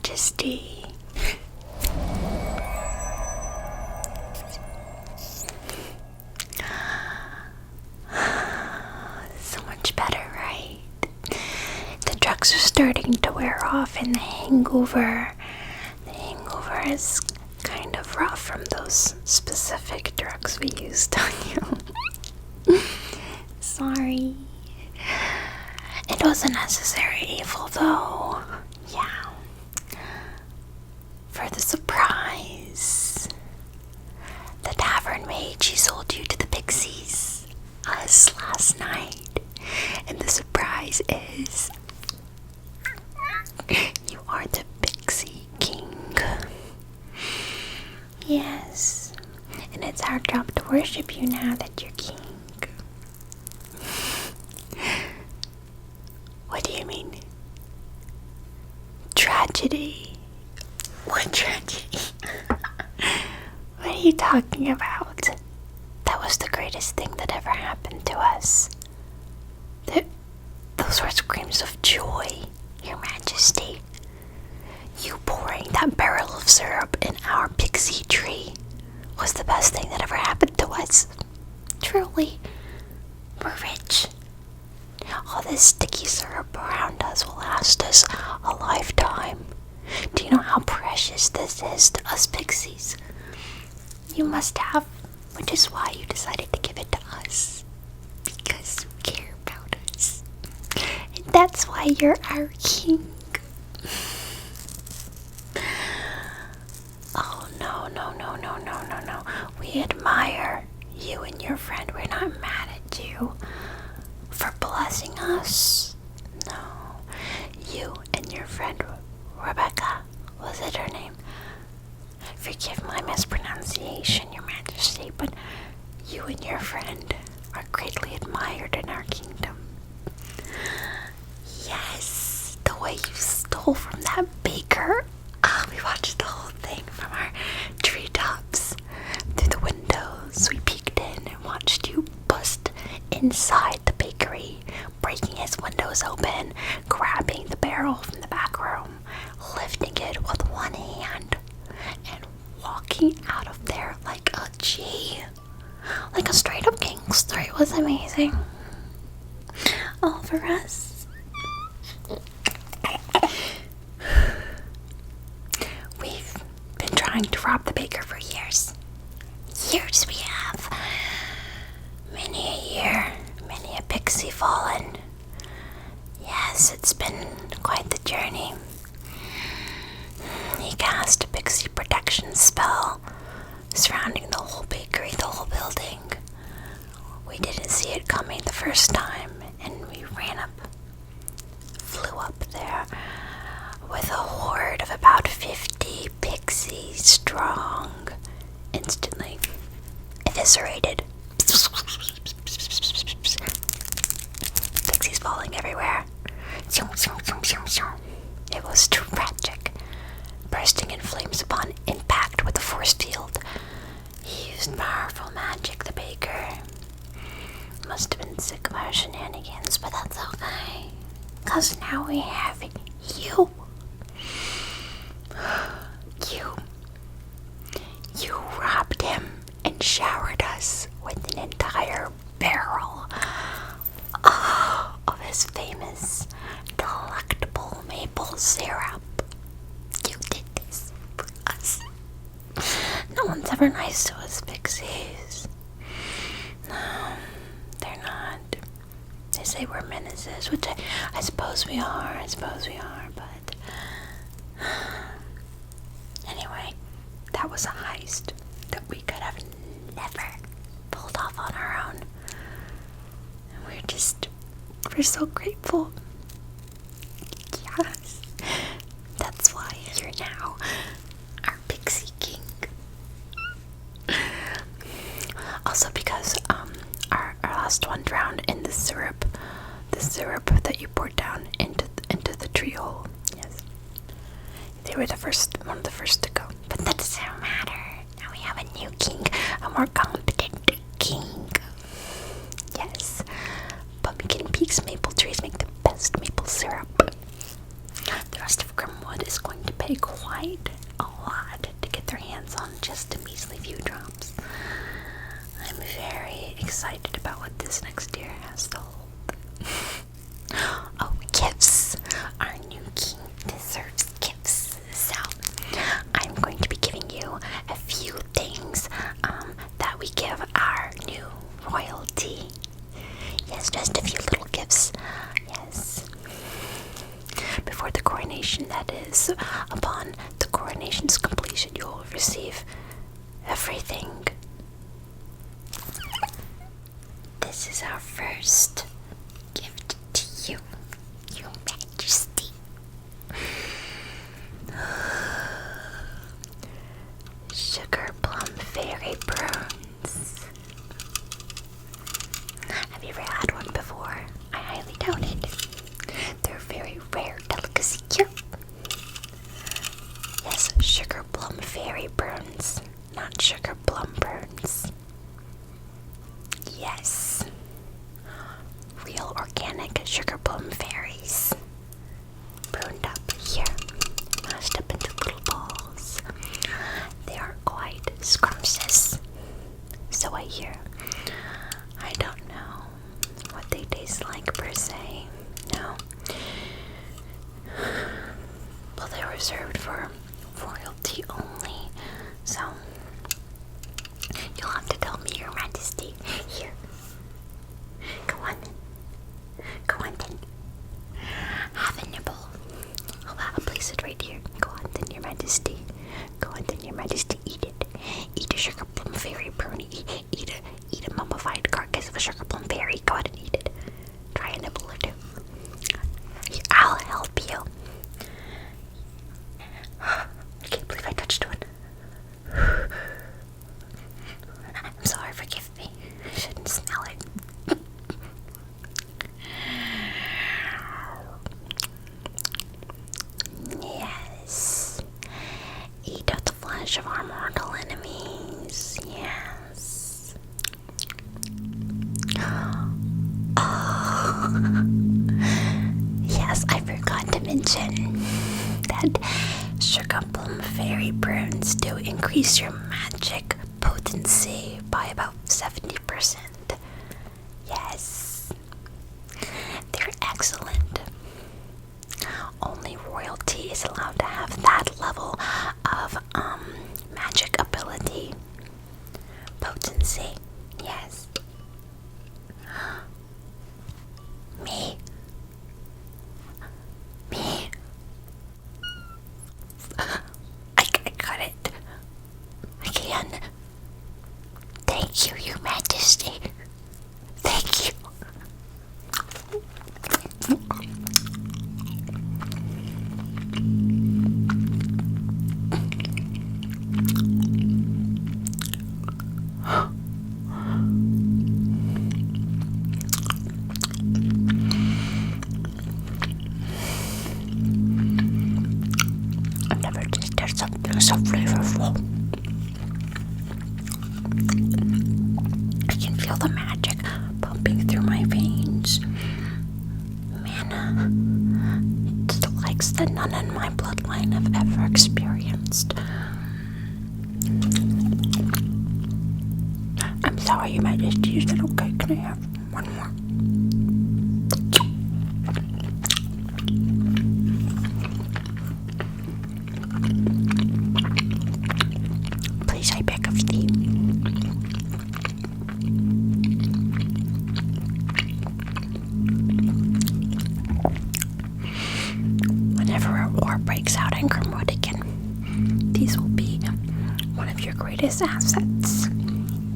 Majesty. So much better, right? The drugs are starting to wear off, and the hangover is kind of rough from those specific drugs we used on you. Sorry. It was a necessary evil, though. Yeah. For the surprise. The tavern maid, she sold you to the Pixies. Us last night. And the surprise is you are the Pixie King. Yes. And it's our job to worship you now that you're king. What do you mean? Tragedy. What tragedy? What are you talking about? That was the greatest thing that ever happened to us. Those were screams of joy, Your Majesty. You pouring that barrel of syrup in our pixie tree was the best thing that ever happened to us. Truly, we're rich. All this sticky syrup around us will last us a lifetime. Do you know how precious this is to us pixies? You must have, which is why you decided to give it to us. Because you care about us. And that's why you're our king. Oh, no. We admire you and your friend. We're not mad at you for blessing us. No. You and your friend Rebecca, was it her name? Forgive my mispronunciation, Your Majesty, but you and your friend are greatly admired in our kingdom. Yes, the way you stole from that baker. We watched the whole thing from our treetops. Through the windows, we peeked in and watched you bust inside the bakery, breaking his windows open, grabbing the barrel from the back room, lifting it with one hand, and walking out of there like a G. Like a straight up gangster. It was amazing. All for us. We've been trying to rob the baker for years. Years we have. Many a year, many a pixie fallen. Yes, it's been quite the journey. He cast a pixie protection spell surrounding the whole bakery, the whole building. We didn't see it coming the first time, and we flew up there with a horde of about 50 pixies strong. Instantly eviscerated. Pixies falling everywhere. It was tragic. Bursting in flames upon impact with the force field. He used powerful magic, the baker. Must have been sick of our shenanigans, but that's okay. 'Cause now we have you. You robbed him and showered us with an entire barrel of his famous, delectable maple syrup. You did this for us. No one's ever nice to us, pixies. No, they're not. They say we're menaces, which I suppose we are, but... Anyway, that was a heist that we could have never pulled off on our own. And we're so grateful. Yes. That's why you're now our Pixie King. Also because our last one drowned in the syrup that you poured down into the tree hole. Yes. They were one of the first to go. But that doesn't matter. Now we have a new king, a more competent king. Yes. Pumpkin Peaks maple trees make the best maple syrup. The rest of Grimwood is going to pay excited about what this next year has to hold. Oh, gifts! Our new king deserves gifts. So, I'm going to be giving you a few things that we give our new royalty. Yes, just a few little gifts. Yes. Before the coronation, that is. Upon the coronation's completion, you will receive everything. This is our first gift to you, Your Majesty. Sugar plum fairy prunes. Have you ever had one before? I highly doubt it. They're a very rare delicacy here. Yes, sugar plum fairy prunes, not sugar plum prunes. Yes. Real organic sugar plum fairies. Pruned up here, mashed up into little balls. They are quite scrumptious, so I hear. I don't know what they taste like per se. No. Well, they're reserved for royalty only, so you'll have to tell me, Your Majesty. Here. Go on then. Go on then. Have a nibble. Oh, I'll place it right here. Go on then, Your Majesty. Go on then, Your Majesty. Eat it. Eat a sugar plum fairy prune. Eat a mummified carcass of a sugar plum fairy. Go ahead and eat it. Try a nibble or two. I'll help you. I can't believe I touched one. I'm sorry, forgive me. I shouldn't smell it. Yes. Eat out the flesh of our mortal enemies. Yes. Oh. Yes, I forgot to mention that sugar plum fairy prunes do increase your magic potency by about 70%. Yes. They're excellent. Only royalty is allowed to have that level of magic ability. Potency. Yes. Me. I got it. I can. Thank you, Your Majesty. Thank you. I've never tasted something so flavorful. I can feel the magic pumping through my veins. Mana. It's the likes that none in my bloodline have ever experienced. I'm sorry, Your Majesty. Is that okay? Can I have one more? Please, I beg of thee. Whenever a war breaks out in Grimwood again, these will be one of your greatest assets.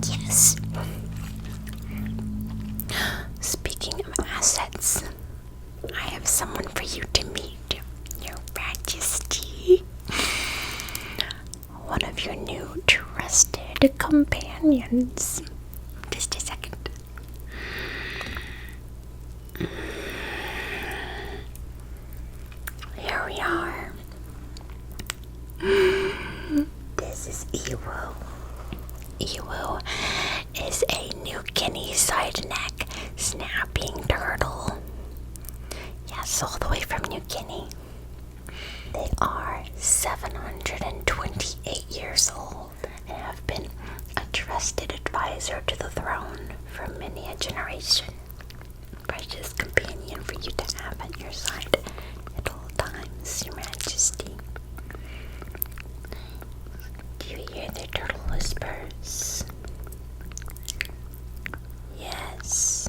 Yes. Speaking of assets, I have someone for you to meet, Your Majesty. One of your new trusted companions. Just a second. Here we are. This is Ewo. Ewo is a New Guinea side neck snapping turtle. Yes, all the way from New Guinea. They are 728 years old and have been a trusted advisor to the throne for precious companion for you to have at your side at all times, Your Majesty. Do you hear the turtle whispers? Yes,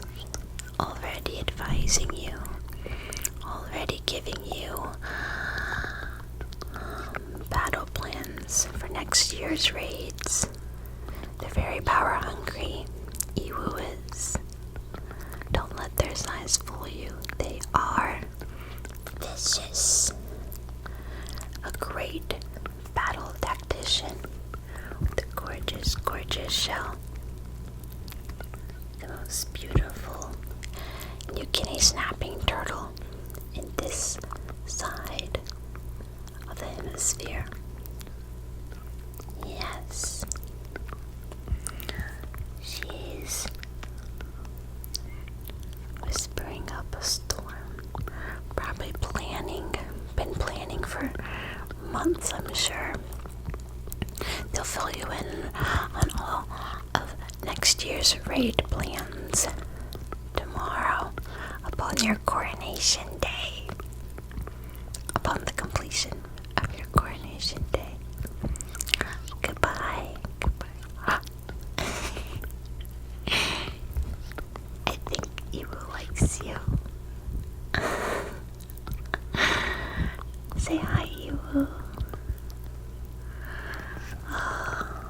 already advising you, already giving you battle plans for next year's raids. They're very power hungry. Iwu is. Don't let their size fool you. They are vicious. A great battle tactician with a gorgeous, gorgeous shell. The most beautiful New snapping turtle in this side of the hemisphere. Yes. She's whispering up a storm. Probably been planning for months, I'm sure. They'll fill you in on all of next year's raid plans tomorrow upon your coronation day. Upon the completion of your coronation day. Goodbye. I think Iwu likes you. Say hi, Iwu. Oh,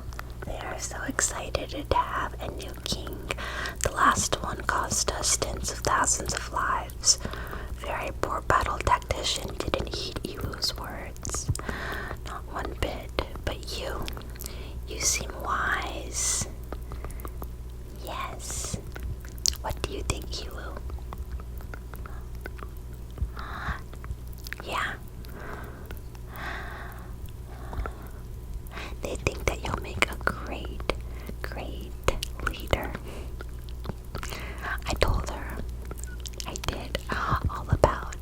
they are so excited to have a new king. The last one cost us tens of thousands of lives. Very poor battle tactician didn't heed Iwu's words. Not one bit, but you seem wise. Yes. What do you think, Iwu? Yeah. They think that you'll make a great leader. I told her, I did, all about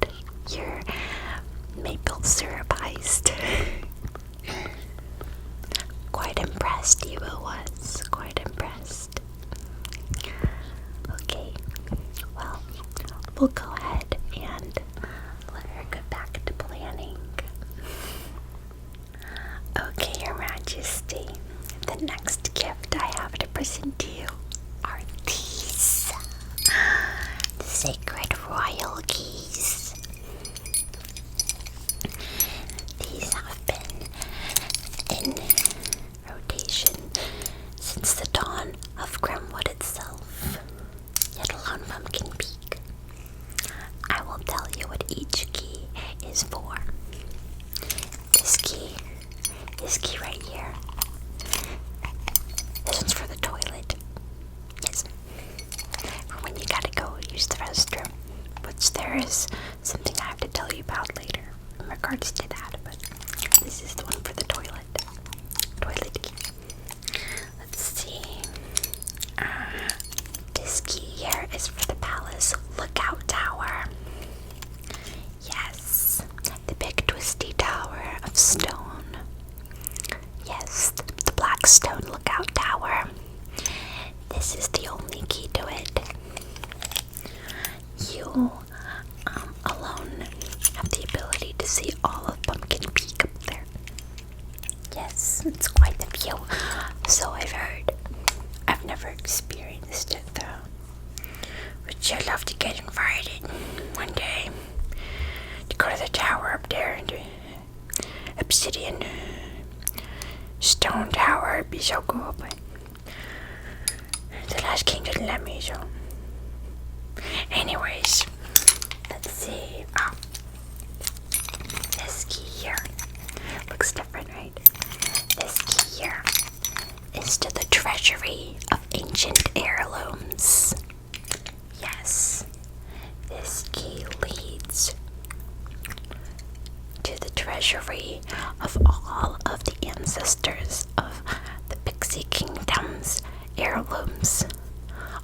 your maple syrup heist. Quite impressed, Iwu was. Quite impressed. Okay, well, we'll go ahead and let her get back to planning. Okay, Your Majesty, the next gift I have to present to you are these. The sacred royal keys. These have been in rotation since the dawn of Grimwood itself, yet alone Pumpkin Peak. I will tell you what each key is for. This key right here. This one's for the toilet. Yes. For when you gotta go use the restroom. Which there is something I have to tell you about later in regards to that, but this is the one for the toilet. Toilet key. Let's see. This key here is for the palace lookout tower. Yes, the big twisty tower of stone. Yes, the black stone lookout tower. This is the only key to it. You alone have the ability to see all of Pumpkin Peak up there. Yes, it's quite the view. So I've heard. I've never experienced it though. But I'd love to get invited one day to go to the tower up there and obsidian stone tower. It'd be so cool, but the last king didn't let me, so. Anyways, let's see. Oh, this key here looks different, right? This key here is to the treasury of ancient heirlooms. Yes, this key leads to the treasury of all of the ancestors of the Pixie Kingdom's heirlooms.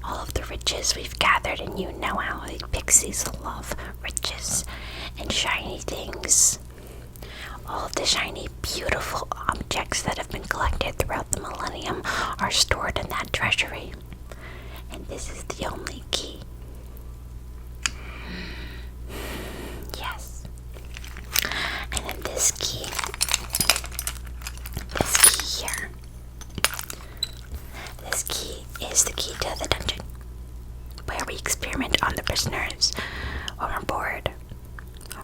All of the riches we've gathered, and you know how the pixies love riches and shiny things. All of the shiny, beautiful objects that have been collected throughout the millennium are stored in that treasury. And this is the only key. Yes. And then this key here. This key is the key to the dungeon, where we experiment on the prisoners when we're bored.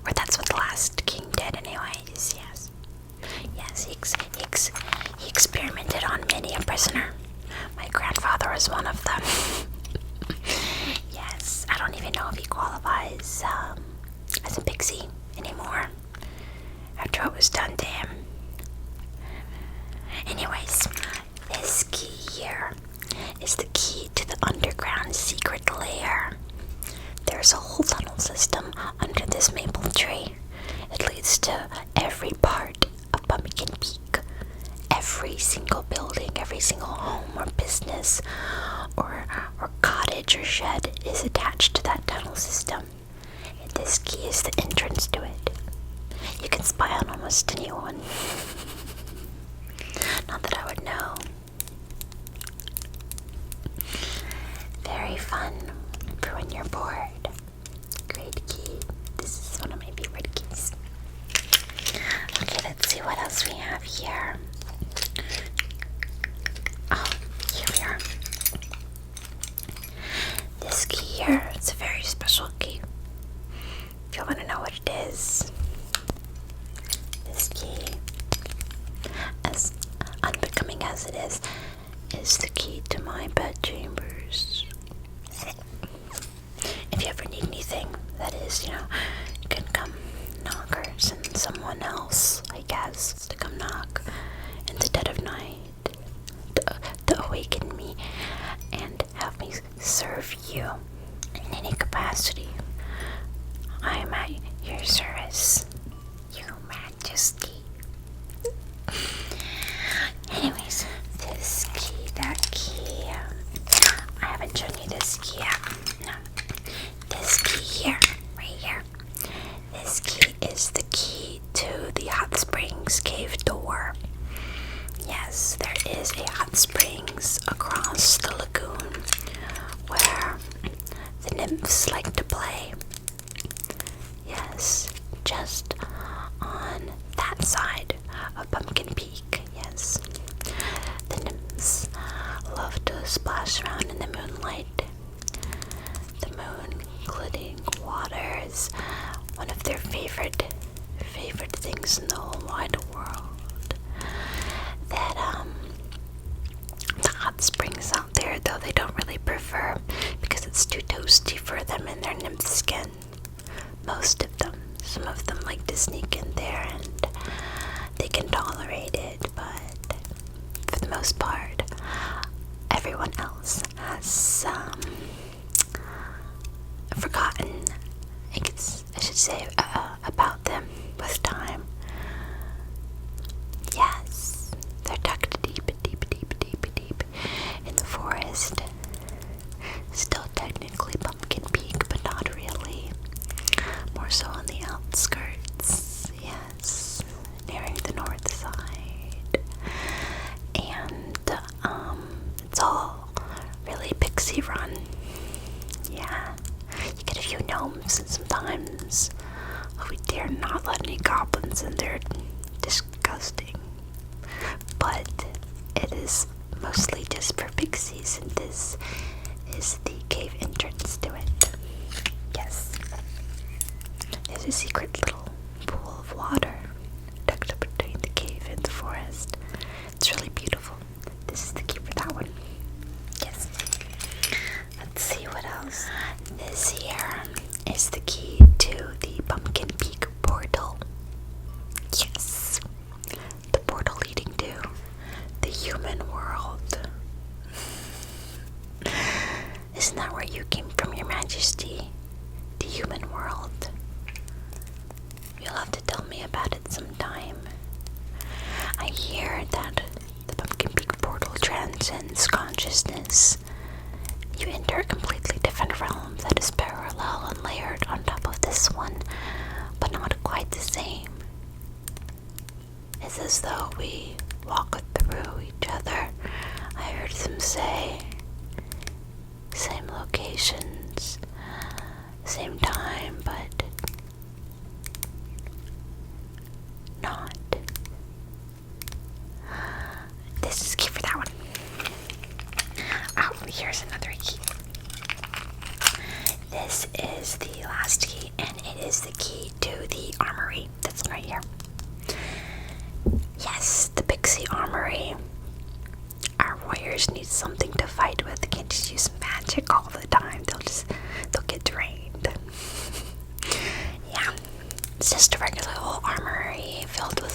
Or that's what the last king did anyways, yes. Yes, he experimented on many a prisoner. My grandfather was one of them. Yes, I don't even know if he qualifies as a Pixie anymore after what was done to him. Anyways, this key here is the key to the underground secret lair. There's a whole tunnel system under this maple tree. It leads to every part of Pumpkin Peak. Every single building, every single home or business or cottage or shed is attached to that tunnel system. And this key is the entrance to it. You can spy on almost anyone. Not that I would know. Very fun for when you're bored. Great key. This is one of my favorite keys. Okay, let's see what else we have here. Oh, here we are. This key here, it's a very special key. If you want to know what it is, this key, as unbecoming as it is the key to my bed chambers. If you ever need anything, that is, you can come knock or send someone else, I guess, to come knock in the dead of night to awaken me and have me serve you in any capacity. I am at your service, Your Majesty. Anyways, this key, that key, I haven't shown you this key yet. No. This key here, right here. This key is the key to the hot springs cave door. Yes, there is a hot springs across the lagoon where the nymphs like to play. Yes, just on that side of Pumpkin Peak, yes. The nymphs love to splash around in the moonlight. The moon glittering water is one of their favorite things in the whole wide world. That the hot springs out there, though, they don't really prefer because it's too toasty for them in their nymph skin. Most of them. Some of them like to sneak in there and they can tolerate it, but for the most part, everyone else has forgotten, I should say, about them with time. Yes, they're tucked deep in the forest. Still technically Pumpkin Peak, but not really. More so on the outskirts, yes, nearing the north side. And it's all really Pixie run. Yeah, you get a few gnomes and sometimes we dare not let any goblins in there. Disgusting. But it is mostly just for pixies, and this is the cave entrance to it. Yes. There's a secret little pool of water tucked up between the cave and the forest. It's really beautiful. This is the key for that one. Yes. Let's see what else. This here is the key to the Pumpkin Peak portal. Yes. The portal leading to the human world. Isn't that where you came from, Your Majesty? The human world. You'll have to tell me about it sometime. I hear that the Pumpkin Peak portal transcends consciousness. You enter a completely different realm that is parallel and layered on top of this one, but not quite the same. It's as though we walk through each other. I heard them say same locations, same time, but not. This is key for that one. Oh, here's another key. This is the last key, and it is the key to the armory that's right here. Yes, the Pixie armory. Our warriors need something to fight with. They can't just use magic all the time. They'll get drained. Yeah, it's just a regular old armory filled with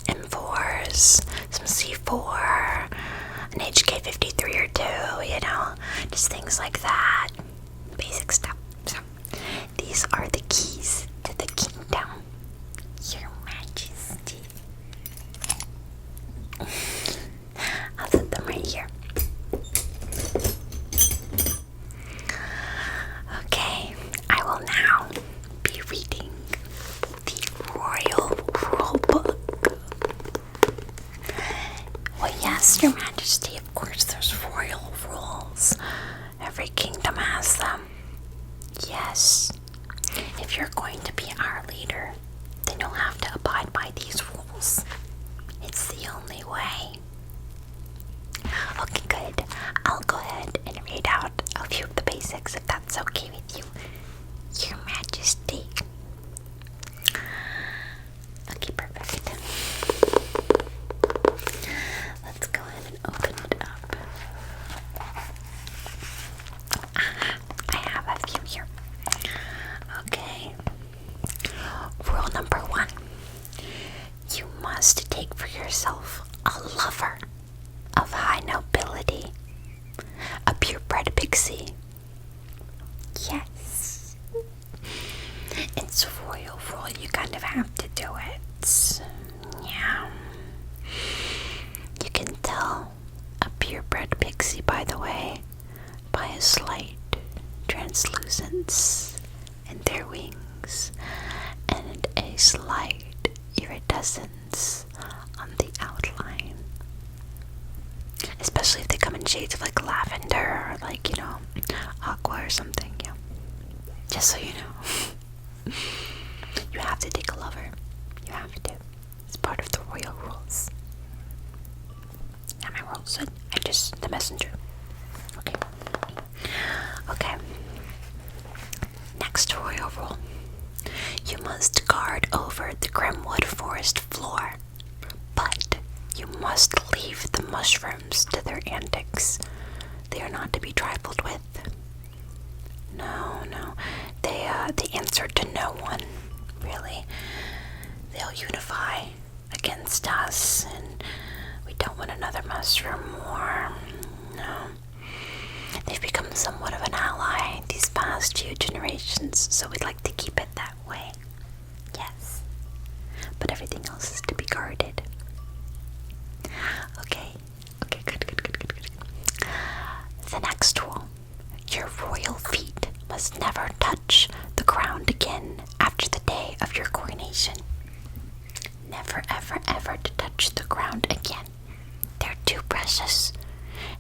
M4s, some C4, an HK-53 or two, just things like that. Basic stuff. So, these are the keys to the kingdom, Your Majesty. I'll set them right here. Okay, I will now be reading the Royal Rulebook. Well, yes, Your Majesty, of course there's royal rules. Every kingdom has them. Yes. If you're going to be our leader, then you'll have to abide by these rules. It's the only way. Okay, good. I'll go ahead and read out a few of the basics if that's okay with you, Your Majesty. Okay, perfect. Let's go ahead and open it up. I have a few here. Okay. Rule number 1. You must take for yourself a lover of high nobility, a purebred pixie. Yes. It's a royal rule. You kind of have to do it. Yeah. You can tell a purebred pixie, by the way, by a slight translucence in their wings and a slight iridescence on the outline. Especially if they come in shades of lavender or aqua or something, yeah. Just so you know. You have to take a lover. You have to. It's part of the royal rules. Not my rules, I'm just the messenger. Okay. Okay. Next royal rule. You must guard over the Grimwood forest floor, but you must leave the mushrooms to their antics. They are not to be trifled with. No, they answer to no one, really. They'll unify against us, and we don't want another mushroom war. No. They've become somewhat of an ally these past few generations, so we'd like to keep it that way. Yes. But everything else is to be guarded. Okay, good. The next rule. Your royal feet must never touch the ground again after the day of your coronation. Never, ever to touch the ground again. They're too precious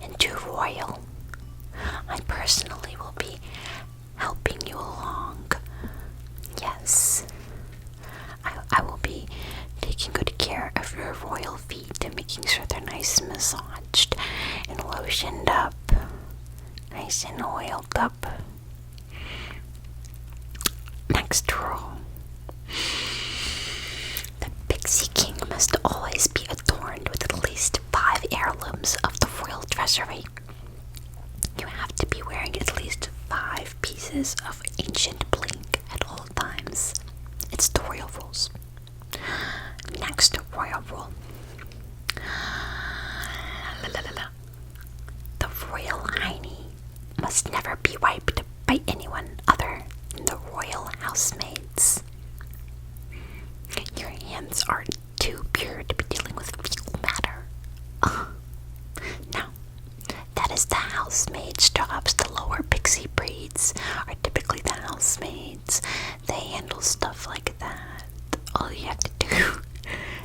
and too royal. I personally will be helping you along. Yes. I will be taking good care of your royal feet and making sure they're nice and massaged and lotioned up. Nice and oiled up. Next rule. The Pixie King must always be adorned with at least 5 heirlooms of the royal treasury. You have to be wearing at least 5 pieces of ancient bling at all times. It's the royal rules. Next royal rule. The royal hiney must never be wiped by anyone other than the royal housemaids. Your hands are too pure to be dealing with fecal matter. No, that is the housemaid's jobs. The lower pixie breeds are typically the housemaids. They handle stuff like that. All you have to do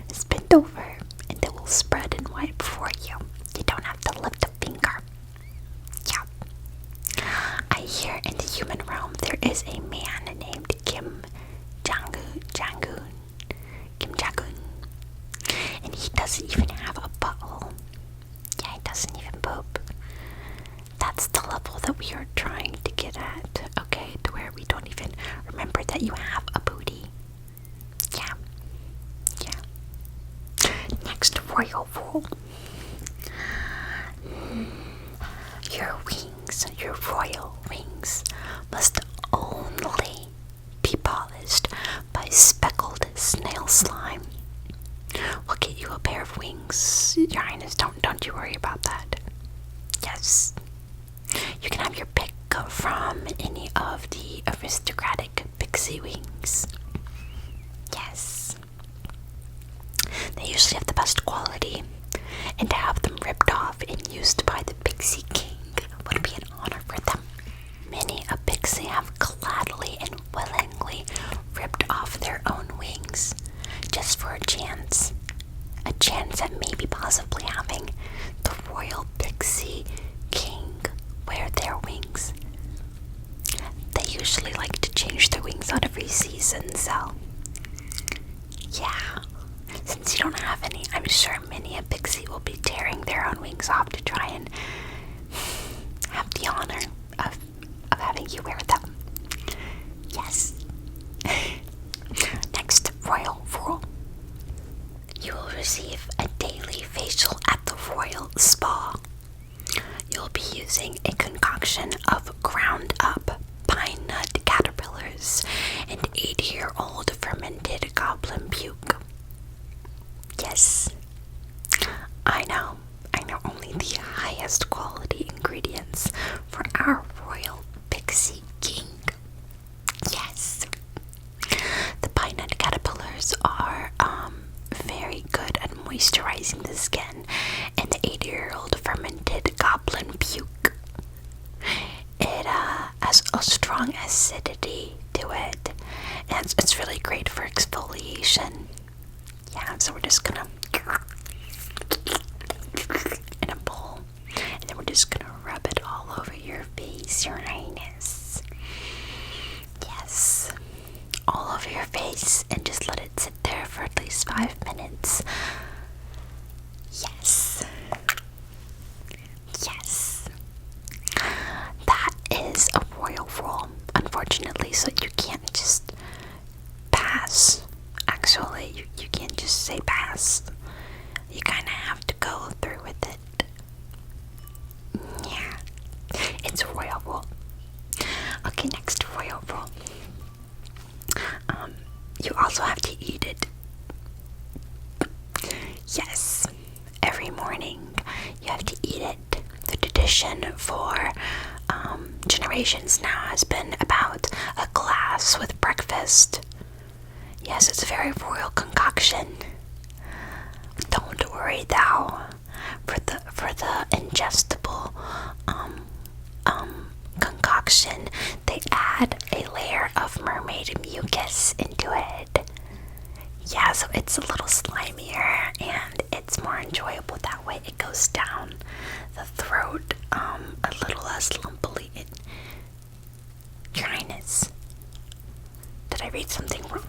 is bend over and they will spread and wipe for you. You don't have to lift a finger. Yeah. here in the human realm, there is a man named Kim Jong-un, and he doesn't even have a butthole. Yeah, he doesn't even poop. That's the level that we are trying to get at, okay? To where we don't even remember that you have a booty. Yeah. Next royal rule. Your royal wings must only be polished by speckled snail slime. We'll get you a pair of wings, Your Highness. Don't you worry about that. Yes. You can have your pick from any of the aristocratic Pixie wings. Yes. They usually have the best quality, and to have them ripped off and used by the Pixie King would be an honor for them. Many a Pixie have gladly and willingly ripped off their own wings just for a chance at maybe possibly having the royal Pixie King wear their wings. They usually like to change their wings out every season, so yeah. Since you don't have any, I'm sure many a Pixie will be tearing their own wings off to try and have the honor of having you wear them. Yes. Next royal rule. You will receive a daily facial at the royal spa. You'll be using a concoction of ground up pine nut caterpillars and 8-year-old fermented goblin puke. Yes, I know only the highest quality ingredients for our royal Pixie King. Yes, the pine nut caterpillars are very good at moisturizing the skin, and the 8-year-old fermented goblin puke, it has a strong acidity to it, and it's really great for exfoliation. Yeah, so we're just gonna in a bowl, and then we're just gonna rub it all over your face, Your Highness. Yes, all over your face, and just let it sit there for at least 5 minutes. Yes. That is a royal rule, unfortunately, so you can't just pass. Actually, you can't just say pass. You kind of have to go through with it. Yeah, it's a royal rule. Okay, next royal rule. You also have to eat it. Yes, every morning you have to eat it. The tradition for generations now has been about a glass with breakfast. Yes, it's a very royal concoction. Don't worry though, for the ingestible concoction, they add a layer of mermaid mucus into it. Yeah, so it's a little slimier and it's more enjoyable that way. It goes down the throat a little less lumpily. Your Highness, did I read something wrong?